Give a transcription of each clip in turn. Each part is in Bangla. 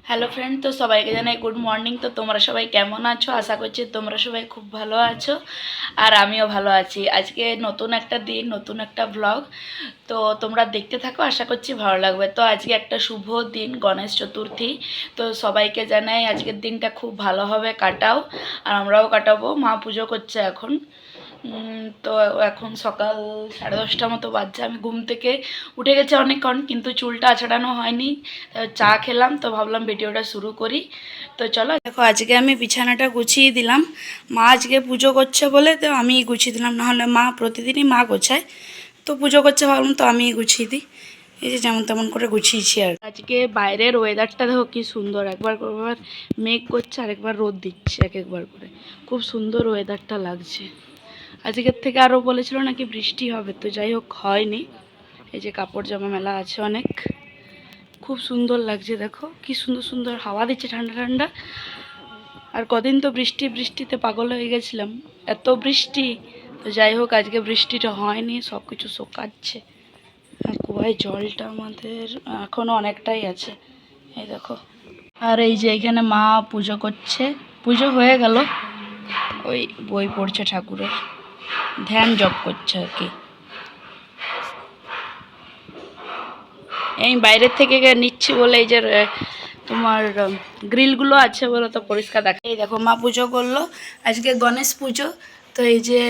হ্যালো ফ্রেন্ড, তো সবাইকে জানাই গুড মর্নিং। তো তোমরা সবাই কেমন আছো? আশা করছি তোমরা সবাই খুব ভালো আছো, আর আমিও ভালো আছি। আজকে নতুন একটা দিন, নতুন একটা ব্লগ। তো তোমরা দেখতে থাকো, আশা করছি ভালো লাগবে। তো আজকে একটা শুভ দিন, গণেশ চতুর্থী। তো সবাইকে জানাই আজকের দিনটা খুব ভালোভাবে কাটাও, আর আমরাও কাটাবো। মা পুজো করছে এখন। তো এখন সকাল 10:30 মতো বাজছে। আমি ঘুম থেকে উঠে গেছি অনেকক্ষণ, কিন্তু চুলটা আছড়ানো হয়নি। চা খেলাম, তো ভাবলাম ভিডিওটা শুরু করি। তো চলো দেখো, আজকে আমি বিছানাটা গুছিয়ে দিলাম। মা আজকে পুজো করছে বলে তো আমিই গুছিয়ে দিলাম, নাহলে মা প্রতিদিনই মা গোছায়। তো পুজো করছে ভাবলাম তো আমিই গুছিয়ে দিই। এই যে যেমন তেমন করে গুছিয়েছি। আর আজকে বাইরের ওয়েদারটা দেখো কি সুন্দর, একবার মেঘ করছে আর একবার রোদ দিচ্ছে এক একবার করে। খুব সুন্দর ওয়েদারটা লাগছে। আজকের থেকে আরও বলেছিল নাকি বৃষ্টি হবে, তো যাই হোক হয়নি। এই যে কাপড় জামা মেলা আছে অনেক। খুব সুন্দর লাগছে, দেখো কি সুন্দর সুন্দর হাওয়া দিচ্ছে, ঠান্ডা ঠান্ডা। আর কদিন তো বৃষ্টিতে পাগল হয়ে গেছিলাম, এত বৃষ্টি। তো যাই হোক আজকে বৃষ্টিটা হয়নি, সব কিছু শোকাচ্ছে। আর কুয়ায় জলটা আমাদের এখনও অনেকটাই আছে, এই দেখো। আর এই যে এখানে মা পুজো করছে, পুজো হয়ে গেল। ওই বই পড়ছে ঠাকুরের, ধ্যান জপ করছে আর কি। এই বাইরের থেকে নিচ্ছি বলে এই যে তোমার গ্রিলগুলো আছে বলে তো পরিষ্কার দেখা। এই দেখো মা পুজো করলো, আজকে গণেশ পুজো। তো এই যে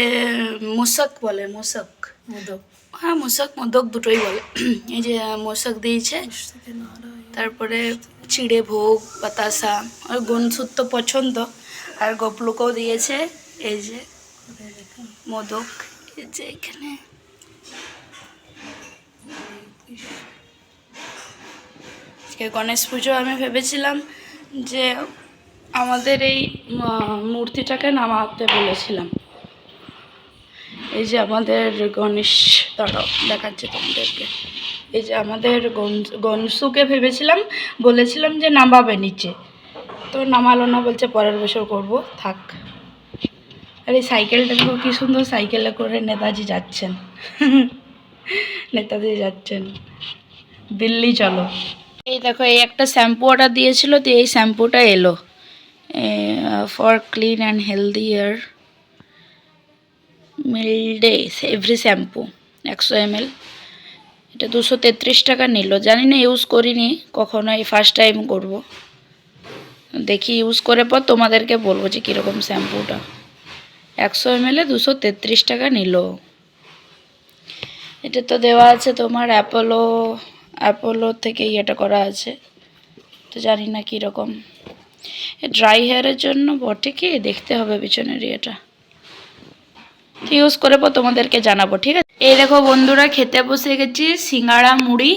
মোদক বলে, মোদক মোদক, হ্যাঁ মোদক মোদক দুটোই বলে। এই যে মোদক দিয়েছে, তারপরে চিড়ে ভোগ, বাতাসা, আর গনসুর তো পছন্দ, আর গোপলুকও দিয়েছে। এই যে মোদক, এই যে এখানে। গণেশ পুজো আমি ভেবেছিলাম যে আমাদের এই মূর্তিটাকে নামাতে বলেছিলাম। এই যে আমাদের গণেশ, দাঁড়াও দেখাচ্ছে তোমাদেরকে। এই যে আমাদের গনসুকে ভেবেছিলাম, বলেছিলাম যে নামাবে নিচে, তো নামালো না, বলছে পরের বছর করব, থাক। আর এই সাইকেলটা দেখো কী সুন্দর, সাইকেলে করে নেতাজি যাচ্ছেন। নেতাজি যাচ্ছেন, দিল্লি চলো। এই দেখো, এই একটা শ্যাম্পু অর্ডার দিয়েছিল, তো এই শ্যাম্পুটা এলো, for clean and healthy hair মিল্ডে এভরি শ্যাম্পু 100 ml। এটা 233 টাকা নিল। জানি না, ইউজ করিনি কখনো, এই ফার্স্ট টাইম করব। দেখি ইউজ করে পর তোমাদেরকে বলবো যে কীরকম শ্যাম্পুটা। 100 ml 233 টাকা নিল। এটা তো দেওয়া আছে তোমার অ্যাপোলো থেকে ইয়েটা করা আছে, তো জানি না কীরকম। ড্রাই হেয়ারের জন্য বটে কি, দেখতে হবে পিছনের ইয়েটা। ইউজ করে পর তোমাদেরকে জানাবো, ঠিক আছে। এই দেখো বন্ধুরা, খেতে বসে গেছি। সিঙ্গাড়া মুড়ি,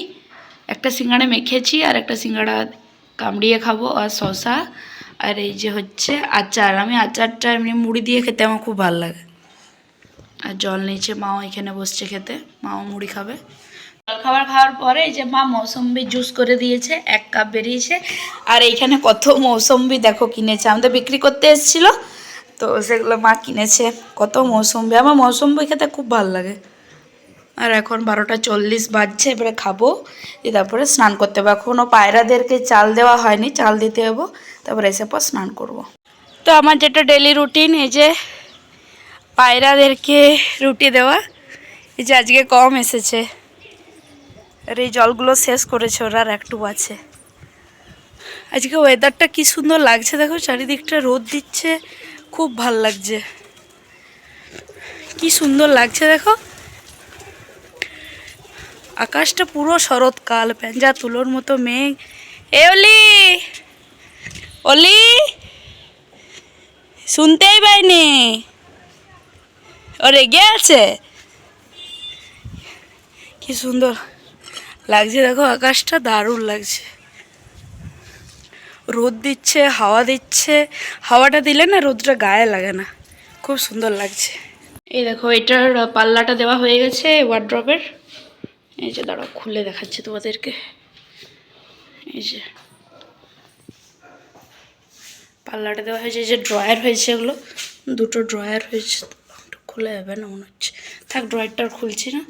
একটা সিঙ্গাড়া মেখেছি আর একটা সিঙ্গাড়া কামড়িয়ে খাবো, আর শসা, আর এই যে হচ্ছে আচার। আমি আচারটা এমনি মুড়ি দিয়ে খেতে আমার খুব ভালো লাগে। আর জল নিচে মাও এখানে বসছে খেতে, মাও মুড়ি খাবে। জলখাবার খাওয়ার পরে এই যে মা মৌসম্বি জুস করে দিয়েছে, 1 কাপ বেরিয়েছে। আর এইখানে কত মৌসম্বি দেখো কিনেছে, আমাদের বিক্রি করতে এসেছিল, তো সেগুলো মা কিনেছে। কত মৌসম্বি, আমার মৌসম্বি খেতে খুব ভালো লাগে। আর এখন 12:40 বাজছে, এবারে খাবো, তারপরে স্নান করতে হবে। এখনও পায়রাদেরকে চাল দেওয়া হয়নি, চাল দিতে হবো, তারপরে এসে পর স্নান করব। তো আমার যেটা ডেলি রুটিন, এই যে পায়রাদেরকে রুটি দেওয়া। এই যে আজকে কম এসেছে, আর এই জলগুলো শেষ করেছে ওরা, আর একটু আছে। আজকে ওয়েদারটা কি সুন্দর লাগছে, দেখো চারিদিকটা রোদ দিচ্ছে, খুব ভাল লাগছে, কি সুন্দর লাগছে দেখো। আকাশটা পুরো শরৎকাল, পেঁজা তুলোর মতো মেঘ। এ অলি, অলি শুনতেই পাইনি, ও রেগে আছে। কি সুন্দর লাগছে দেখো, আকাশটা দারুণ লাগছে। রোদ দিচ্ছে, হাওয়া দিচ্ছে, হাওয়াটা দিলে না রোদটা গায়ে লাগে না, খুব সুন্দর লাগছে। এই দেখো, এটার পাল্লাটা দেওয়া হয়ে গেছে ওয়ার্ড্রবের। এই যে দাঁড়াও খুলে দেখাচ্ছি তোমাদেরকে। এই যে পাল্লাটা দেওয়া হয়েছে, যে ড্রয়ার হয়েছে, এগুলো 2টো ড্রয়ার হয়েছে, খোলা যাবে না মনে হচ্ছে, থাক ড্রয়ারটা খুলছি না,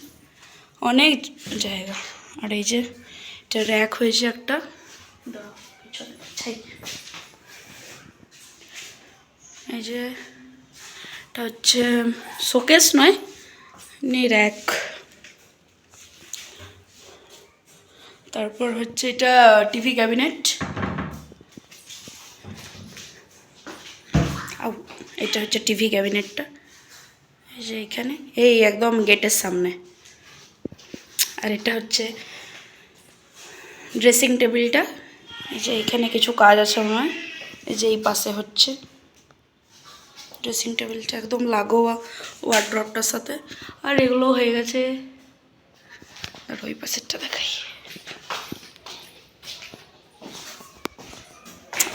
অনেক জায়গা। আর এই যে এটা র্যাক হয়েছে একটা, এই যে এটা হচ্ছে শোকেস নয়, র্যাক। তারপর হচ্ছে এটা টিভি ক্যাবিনেট। এটা হচ্ছে টিভি ক্যাবিনেটটা, এই যে এখানে, এই একদম গেটের সামনে। আর এটা হচ্ছে ড্রেসিং টেবিলটা, এই যে এখানে কিছু কাজ আছে মনে হয়, এই যে এই পাশে হচ্ছে ড্রেসিং টেবিলটা একদম লাগোয়া ওয়ার্ড্রপটার সাথে। আর এগুলো হয়ে গেছে। আর ওই পাশেরটা দেখাই,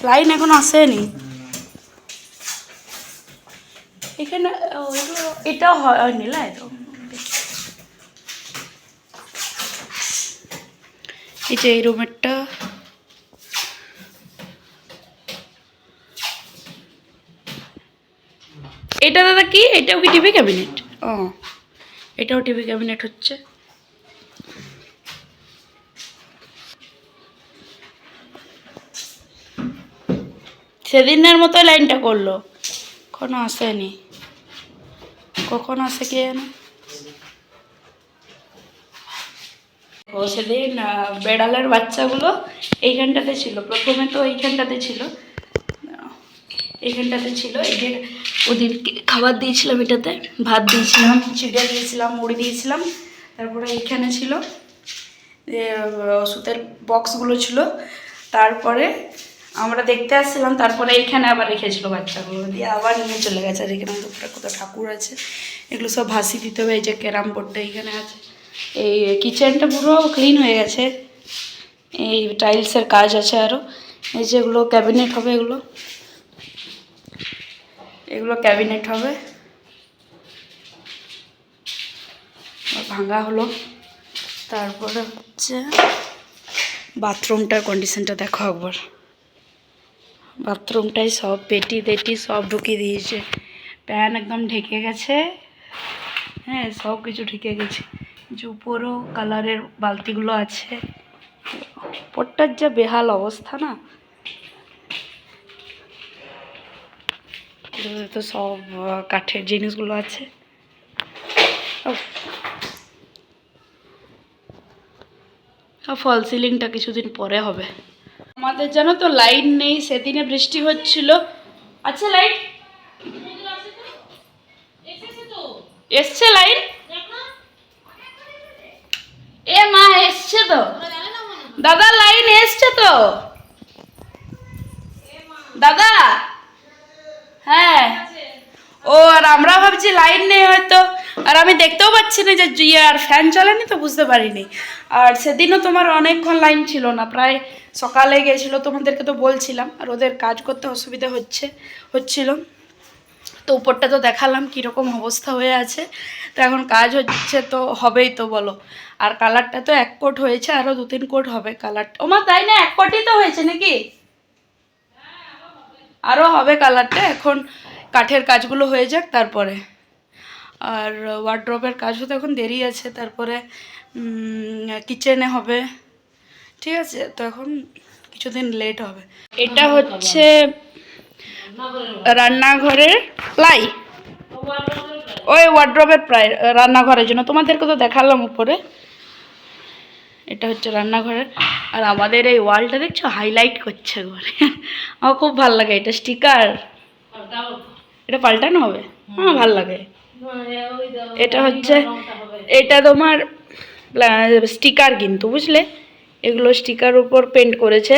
লাইন এখনো আসেনি এখানে। এটাও হয়নি লাইন। এই যে এই রুমেরটা, এটা দাদা কি, এটাও কি টিভি ক্যাবিনেট? ও, এটাও টিভি ক্যাবিনেট হচ্ছে। সেদিনের মতো লাইনটা করলো, এখনো আসেনি, কখন আসে কে জানে। ও সেদিন বেড়ালের বাচ্চাগুলো এইখানটাতে ছিল, প্রথমে তো এইখানটাতে ছিল, এইখানটাতে ছিল। এই যে ওদেরকে খাবার দিয়েছিলাম, এটাতে ভাত দিয়েছিলাম, চিড়ে দিয়েছিলাম, মুড়ি দিয়েছিলাম। তারপরে এইখানে ছিল ওষুধের বক্সগুলো ছিল। তারপরে আমরা দেখতে আসছিলাম, তারপরে এইখানে আবার রেখেছিল বাচ্চাগুলো, দিয়ে আবার নিয়ে চলে গেছে। আর এখানে দুপুরে কোথাও ঠাকুর আছে, এগুলো সব ভাসি দিতে হবে। এই যে ক্যারাম বোর্ডটা এইখানে আছে। এই কিচেনটা পুরো ক্লিন হয়ে গেছে, এই টাইলসের কাজ আছে আরও। এই যেগুলো ক্যাবিনেট হবে, এগুলো ক্যাবিনেট হবে, ভাঙা হলো। তারপরে হচ্ছে বাথরুমটার কন্ডিশনটা দেখো একবার। বাথরুমটাই সব পেটি তেটি সব ঢুকিয়ে দিয়েছে, প্যান একদম ঢেকে গেছে। হ্যাঁ, সব কিছু ঢেকে গেছে। যে উপরও কালারের বালতিগুলো আছে, উপরটার যা বেহাল অবস্থা না, তো সব কাঠের জিনিসগুলো আছে। ফল সিলিংটা কিছুদিন পরে হবে। আমাদের জানো তো লাইন নেই, সেদিনে বৃষ্টি হচ্ছিল। আচ্ছা, লাইন এসছে, লাইন এ মা এসছে তো দাদা, লাইন এসছে তো দাদা। হ্যাঁ, ও আর আমরা ভাবছি লাইন নেই হয়তো, আর আমি দেখতেও পাচ্ছি না যে আর ফ্যান চলেনি তো বুঝতে পারিনি। আর সেদিনও তোমার অনেকক্ষণ লাইন ছিল না, প্রায় সকালে গেছিলো, তোমাদেরকে তো বলছিলাম। আর ওদের কাজ করতে অসুবিধা হচ্ছিল, তো উপরটা তো দেখালাম কীরকম অবস্থা হয়ে আছে। তো এখন কাজ হচ্ছে, তো হবেই তো বলো। আর কালারটা তো 1 কোট হয়েছে, আরও 2-3 কোট হবে কালারটা। ওমা তাই না, 1 কোটই তো হয়েছে নাকি? আরও হবে কালারটা, এখন কাঠের কাজগুলো হয়ে যাক তারপরে। আর ওয়ার্ড্রপের কাজও তো এখন দেরি আছে। তারপরে কিচেনে হবে, ঠিক আছে, তো এখন কিছুদিন লেট হবে। এটা হচ্ছে রান্নাঘরের প্লাই, ওই ওয়ার্ড্রপের প্রায় রান্নাঘরের জন্য, তোমাদেরকে তো দেখালাম উপরে। এটা হচ্ছে রান্নাঘরের। আর আমাদের এই ওয়ালটা দেখছো, হাইলাইট করছে ঘরে, আমার খুব ভালো লাগে। এটা স্টিকার, এটা পাল্টানো হবে, হ্যাঁ ভাল লাগে। এটা হচ্ছে, এটা তোমার স্টিকার কিন্তু, বুঝলে, এগুলো স্টিকার উপর পেন্ট করেছে।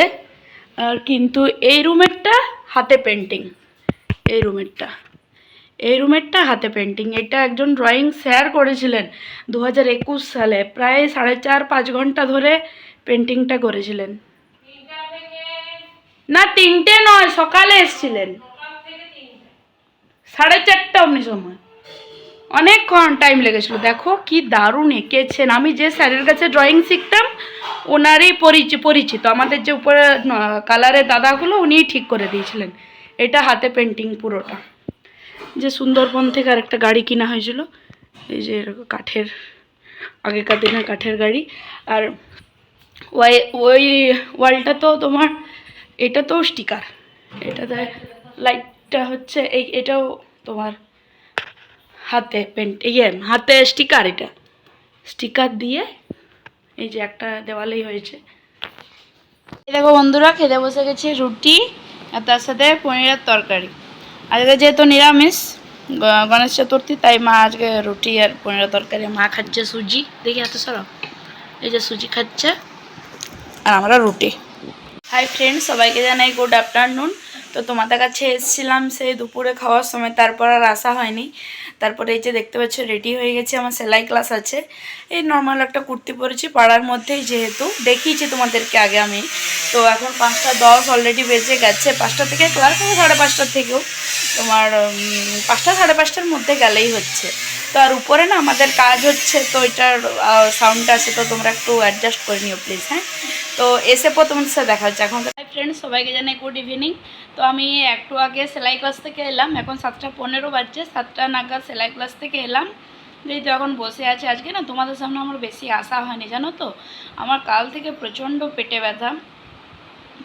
আর কিন্তু এই রুমেরটা হাতে পেন্টিং, এই রুমেরটা হাতে পেন্টিং। এটা একজন ড্রয়িং স্যার করেছিলেন 2021 সালে, প্রায় 4.5-5 ঘন্টা ধরে পেন্টিংটা করেছিলেন। না 3টে নয়, সকালে এসেছিলেন 4:30 অমনি সময়, অনেকক্ষণ টাইম লেগেছিল। দেখো কি দারুণ এঁকেছেন। আমি যে স্যারের কাছে ড্রয়িং শিখতাম ওনারই পরিচিত, আমাদের যে উপরে কালারের দাদাগুলো উনিই ঠিক করে দিয়েছিলেন। এটা হাতে পেন্টিং পুরোটা। যে সুন্দরবন থেকে আরেকটা গাড়ি কিনা হয়েছিল, এই যে এরকম কাঠের, আগেকার দিনের কাঠের গাড়ি। আর ওই ওয়ালটা তো তোমার এটা তো স্টিকার, এটাতে লাইটটা হচ্ছে এটাও তোমার হাতে পেন্ট, হাতে স্টিকার, এটা স্টিকার দিয়ে এই যে একটা দেওয়ালেই হয়েছে। এই দেখো বন্ধুরা, খেতে বসে গেছি রুটি আর তার সাথে পনিরের তরকারি। আজকে যেহেতু নিরামিষ, গণেশ চতুর্থী, তাই মা আজকে রুটি আর পনিরের তরকারি। মা খাচ্ছে সুজি, দেখি এত সরো, এই যে সুজি খাচ্ছে আর আমরা রুটি। হাই ফ্রেন্ডস, সবাইকে জানাই গুড আফটারনুন। তো তোমাদের কাছে এসেছিলাম সেই দুপুরে খাওয়ার সময়, তারপর আর আসা হয়নি। তারপরে এই যে দেখতে পাচ্ছ রেডি হয়ে গেছে, আমার সেলাই ক্লাস আছে। এই নর্মাল একটা কুর্তি পরেছি পাড়ার মধ্যেই, যেহেতু দেখিয়েছি তোমাদেরকে আগে আমি। তো এখন 5টা 10 অলরেডি বেজে গেছে, 5টা থেকে ক্লাস, 5:30 থেকেও তোমার 5টা 5:30টার মধ্যে গেলেই হচ্ছে। তো আর উপরে না আমাদের কাজ হচ্ছে, তো এটার সাউন্ডটা আছে, তো তোমরা একটু অ্যাডজাস্ট করে নিও প্লিজ। হ্যাঁ, তো এসে পর তোমাদের সাথে দেখা হচ্ছে। এখন ফ্রেন্ডস, সবাইকে জানাই গুড ইভিনিং। তো আমি একটু আগে সেলাই ক্লাস থেকে এলাম, এখন 7টা 15 বাজছে, 7টা নাগাদ সেলাই ক্লাস থেকে এলাম। যেহেতু এখন বসে আছে, আজকে না তোমাদের সামনে আমার বেশি আসা হয়নি, জানো তো আমার কাল থেকে প্রচণ্ড পেটে ব্যথা।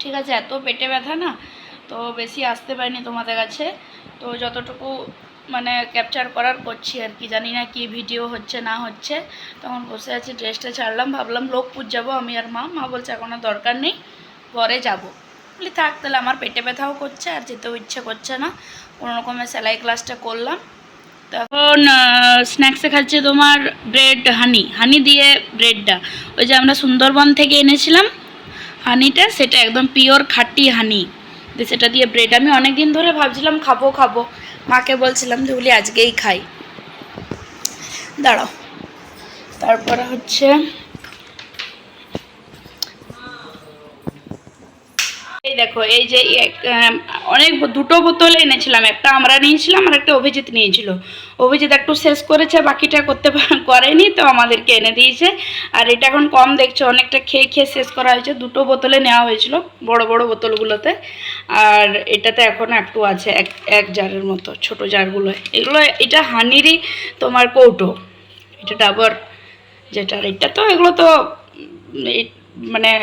ঠিক আছে, এত পেটে ব্যথা না, তো বেশি আসতে পারিনি তোমাদের কাছে। তো যতটুকু মানে ক্যাপচার করার করছি আর কি, জানি না কি ভিডিও হচ্ছে না হচ্ছে। তখন বসে আছি, ড্রেসটা ছাড়লাম, ভাবলাম লোকপুর যাবো আমি আর মা বলছে এখন আর দরকার নেই, পরে যাবো। বলি থাক তাহলে, আমার পেটে ব্যথাও করছে আর যেতেও ইচ্ছে করছে না। কোনো রকমের সেলাই ক্লাসটা করলাম। তখন স্ন্যাক্সে খাচ্ছে তোমার ব্রেড, হানি দিয়ে ব্রেডটা, ওই যে আমরা সুন্দরবন থেকে এনেছিলাম হানিটা, সেটা একদম পিওর খাঁটি হানি, সেটা দিয়ে ব্রেড। আমি অনেক দিন ধরে ভাবছিলাম খাবো, মাকে বলছিলাম যে বলি আজকেই খাই, দাঁড়াও। তারপরে হচ্ছে এই দেখো, এই যে অনেক দুটো বোতল এনেছিলাম, একটা আমরা নিয়েছিলাম আর একটা অভিজিৎ নিয়েছিল। অভিজিৎ একটু শেষ করেছে, বাকিটা করেনি, তো আমাদেরকে এনে দিয়েছে। আর এটা এখন কম দেখছো, অনেকটা খেয়ে শেষ করা হয়েছে, দুটো বোতলে নেওয়া হয়েছিল, বড় বড় বোতলগুলোতে। আর এটাতে এখন একটু আছে, এক জারের মতো, ছোট জারগুলো এগুলো। এটা হানিরই তোমার কৌটো, এটা ডাবর যেটার, এটা তো এগুলো তো মানে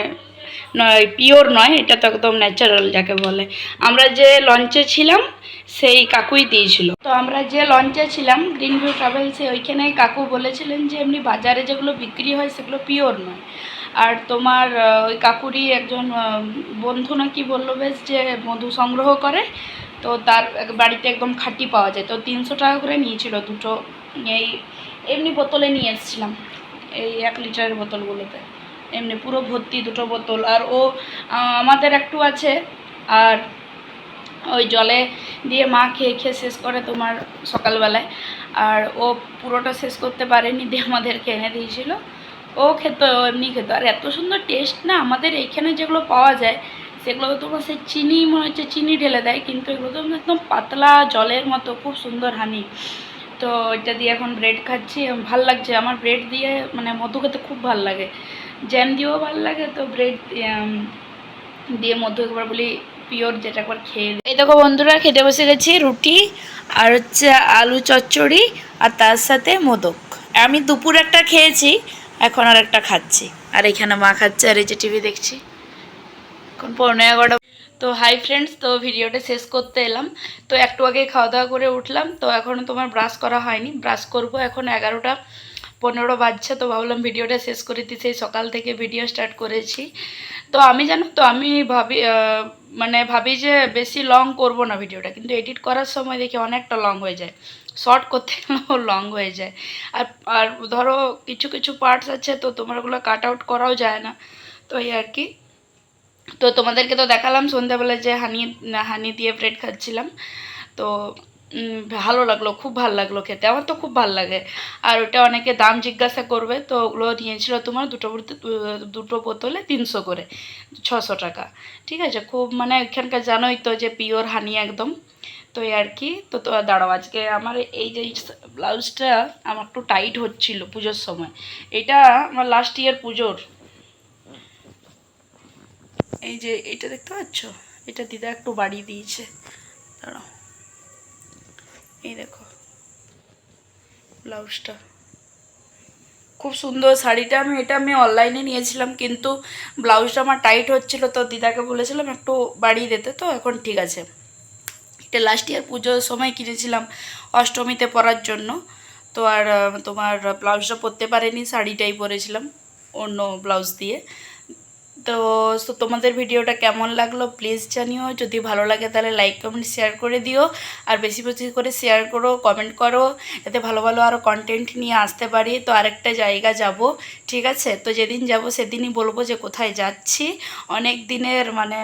নয়, পিওর নয়, এটা তো একদম ন্যাচারাল যাকে বলে। আমরা যে লঞ্চে ছিলাম সেই কাকুই দিয়েছিল। তো আমরা যে লঞ্চে ছিলাম গ্রিন ভিউ ট্রাভেলসে, ওইখানে কাকু বলেছিলেন যে এমনি বাজারে যেগুলো বিক্রি হয় সেগুলো পিওর নয়। আর তোমার ওই কাকুরই একজন বন্ধু নাকি বললো বেশ, যে মধু সংগ্রহ করে, তো তার বাড়িতে একদম খাঁটি পাওয়া যায়। তো 300 টাকা করে নিয়েছিল দুটো, এই এমনি বোতলে নিয়ে এসেছিলাম, এই 1 লিটারের বোতলগুলোতে, এমনি পুরো ভর্তি দুটো বোতল। আর ও আমাদের একটু আছে, আর ওই জলে দিয়ে মা খেয়ে শেষ করে তোমার সকালবেলায়। আর ও পুরোটা শেষ করতে পারেনি, দিয়ে আমাদেরকে এনে দিয়েছিল। ও খেত, এমনি খেত, আর এত সুন্দর টেস্ট না। আমাদের এইখানে যেগুলো পাওয়া যায় সেগুলো তো তোমার সেই চিনি, মনে হচ্ছে চিনি ঢেলে দেয়, কিন্তু এগুলো তো একদম পাতলা জলের মতো, খুব সুন্দর হানি। তো এটা দিয়ে এখন ব্রেড খাচ্ছি, ভাল লাগছে আমার ব্রেড দিয়ে, মানে মধু খেতে খুব ভাল লাগে, জ্যাম দিয়েও ভাল লাগে। তো ব্রেড দিয়ে মধু একবার বলি পিওর, যেটা একবার খেয়ে। এই দেখো বন্ধুরা, খেতে বসে গেছি রুটি আর হচ্ছে আলু চচ্চড়ি আর তার সাথে মোদক। আমি দুপুর একটা খেয়েছি, এখন আর একটা খাচ্ছি। আর এখানে মা খাচ্ছে, আর এই যে টিভি দেখছি, এখন 11:15। তো হাই ফ্রেন্ডস, তো ভিডিওটা শেষ করতে এলাম। তো একটু আগে খাওয়া দাওয়া করে উঠলাম, তো এখনও তোমার ব্রাশ করা হয়নি, ব্রাশ করব এখন। 11:15 বাজছে, তো ভাবলাম ভিডিওটা শেষ করে দিই, সেই সকাল থেকে ভিডিও স্টার্ট করেছি। তো আমি জানো তো, আমি ভাবি যে বেশি লং করব না ভিডিওটা, কিন্তু এডিট করার সময় দেখি অনেকটা লং হয়ে যায়, শর্ট করতে গেলেও লং হয়ে যায়। আর আর ধরো কিছু কিছু পার্টস আছে, তো তোমারগুলো কাট আউট করাও যায় না, তো এই আর কি। তো তোমাদেরকে তো দেখালাম সন্ধ্যাবেলায় যে হানি দিয়ে ব্রেড খাচ্ছিলাম। তো ভালো লাগলো, খুব ভালো লাগলো খেতে, আমার তো খুব ভালো লাগে। আর ওটা অনেকে দাম জিজ্ঞাসা করবে, তো ওগুলো নিয়েছিল তোমার দুটো বোতলে 300 করে, 600 টাকা। ঠিক আছে, খুব মানে এখানকার জানোই তো যে পিওর হানি একদম। তো এই আর কি। তো দাঁড়াও, আজকে আমার এই যে ব্লাউজটা আমার একটু টাইট হচ্ছিল পুজোর সময়, এটা আমার লাস্ট ইয়ার পুজোর। এই যে এটা দেখতে পাচ্ছ, এটা দিদা একটু বাড়িয়ে দিয়েছে, দাঁড়াও, এই দেখো ব্লাউজটা, খুব সুন্দর শাড়িটা। এটা আমি অনলাইনে নিয়েছিলাম, কিন্তু ব্লাউজটা আমার টাইট হচ্ছিলো, তো দিদাকে বলেছিলাম একটু বাড়িয়ে দিতে, তো এখন ঠিক আছে। এটা লাস্ট ইয়ার পুজোর সময় কিনেছিলাম অষ্টমীতে পরার জন্য। তো আর তোমার ব্লাউজটা পরতে পারিনি, শাড়িটাই পরেছিলাম অন্য ব্লাউজ দিয়ে। তো তোমাদের ভিডিওটা কেমন লাগলো প্লিজ জানিও। যদি ভালো লাগে তাহলে লাইক কমেন্ট শেয়ার করে দিও, আর বেশি বেশি করে শেয়ার করো, কমেন্ট করো, এতে ভালো ভালো আরও কন্টেন্ট নিয়ে আসতে পারি। তো আরেকটা জায়গা যাব, ঠিক আছে? তো যেদিন যাব সেদিনই বলবো যে কোথায় যাচ্ছি। অনেক দিনের মানে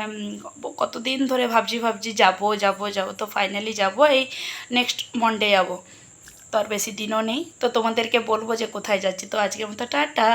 কতদিন ধরে ভাবছি যাব যাব যাব, তো ফাইনালি যাব, এই নেক্সট মন্ডে যাব। তো আর বেশি দিনও নেই, তো তোমাদেরকে বলবো যে কোথায় যাচ্ছি। তো আজকের মতো টাটা।